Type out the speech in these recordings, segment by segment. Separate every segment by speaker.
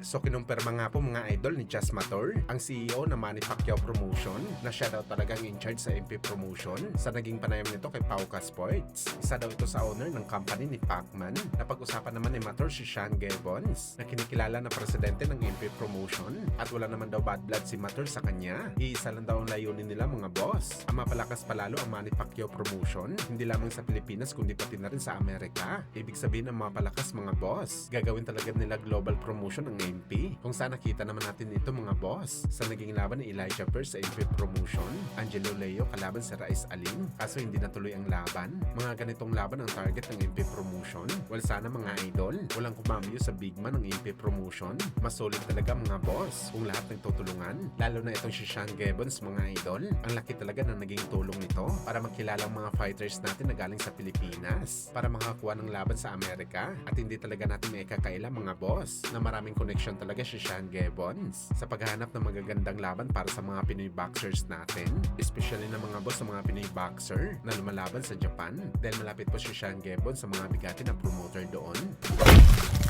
Speaker 1: So kinumpirma nga po mga idol ni Chas Mator, ang CEO ng Manny Pacquiao Promotion, na siya daw talagang in charge sa MP Promotion sa naging panayam nito kay Pauka Sports. Isa daw ito sa owner ng company ni Pacman. Napag-usapan naman ni Mator si Sean Gibbons, na kinikilala na presidente ng MP Promotion, at wala naman daw bad blood si Mator sa kanya. Iisa lang daw ang layunin nila mga boss, ang mapalakas palalo ang Manny Pacquiao Promotion, hindi lamang sa Pilipinas kundi pati na rin sa Amerika. Ibig sabihin ng mapalakas mga boss, gagawin talaga nila global promotion ng MP. Kung saan nakita naman natin ito mga boss sa naging laban ni Elijah Pierce sa MP Promotion, Angelo Leo kalaban si Raiz Alim, kaso hindi natuloy ang laban. Mga ganitong laban ang target ng MP Promotion. Well, sana mga idol, walang kumamiyo sa big man ng MP Promotion. Mas solid talaga mga boss kung lahat nagtutulungan, lalo na itong si Sean Gibbons mga idol. Ang laki talaga na naging tulong nito para makilala ang mga fighters natin na galing sa Pilipinas, para makakuha ng laban sa Amerika. At hindi talaga natin may ikakaila mga boss na maraming connection talaga si Sean Gibbons sa paghahanap ng magagandang laban para sa mga Pinoy boxers natin, especially na mga boss sa mga Pinoy boxer na lumalaban sa Japan, dahil malapit po si Sean Gibbons sa mga bigati na promoter doon.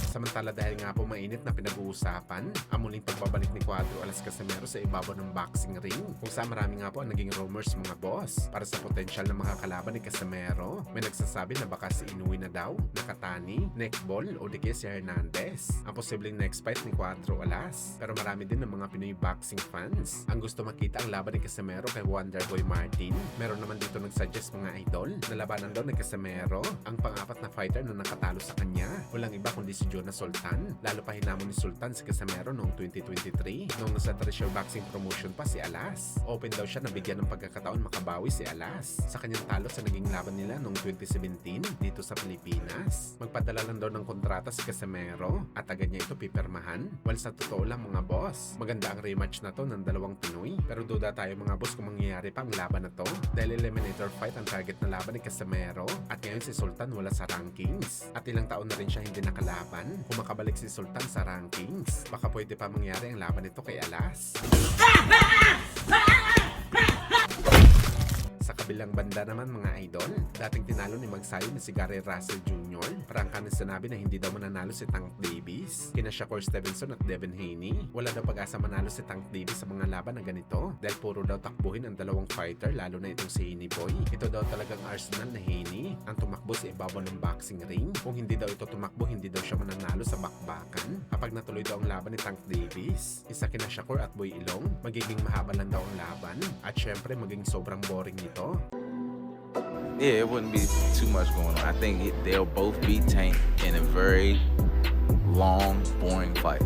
Speaker 1: Samantala, dahil nga po mainit na pinag-uusapan ang muling pagbabalik ni Cuadro Alas Casimero sa ibabaw ng boxing ring, kung saan marami nga po ang naging rumors mga boss para sa potensyal na makakalaban ni Casimero. May nagsasabi na baka si Inoue na daw, Nakatani, Neckball o di kaya si Hernandez ang posibleng next fight ni Cuadro Alas. Pero marami din ng mga Pinoy boxing fans ang gusto makita ang laban ni Casimero kay Wonderboy Martin. Meron naman dito nagsuggest mga idol na labanan daw ni Casimero ang pang-apat na fighter na nakatalo sa kanya. Walang iba kundi si Jonas Sultan. Lalo pa hinamon ni Sultan si Casimero noong 2023 noong nasa Treasure Boxing Promotion pa si Alas. Open daw siya na bigyan ng pagkakataon makabawi si Alas sa kanyang talo sa naging laban nila noong 2017 dito sa Pilipinas. Magpadala lang daw ng kontrata si Casimero at agad niya ito pipirmahan. Well, sa totoo lang mga boss, maganda ang rematch na to ng dalawang Pinoy, pero duda tayo mga boss kung mangyayari pa ang laban na to, dahil eliminator fight ang target na laban ni Casimero at ngayon si Sultan wala sa rankings at ilang taon na rin siya hindi nakalaban. Kung makabalik si Sultan sa rankings, baka pwede pa mangyari ang laban nito kay Alas. Sa kabilang banda naman mga idol, dating tinalo ni Magsayo ni si Gary Russell Jr. Prangka na sinabi na hindi daw mananalo si Tank Davis kina Shakur Stevenson at Devin Haney. Wala daw pag-asa manalo si Tank Davis sa mga laban na ganito dahil puro daw takbuhin ang dalawang fighter, lalo na itong si Haney Boy. Ito daw talagang arsenal na Haney ang tumakbo sa ibabaw ng boxing ring. Kung hindi daw ito tumakbo, hindi daw siya mananalo sa bakbakan. Kapag natuloy daw ang laban ni Tank Davis, isa kina Shakur at Boy Ilong, magiging mahaba lang daw ang laban at syempre maging sobrang boring nito.
Speaker 2: Yeah, it wouldn't be too much going on. I think they'll both be tanked in a very long, boring fight.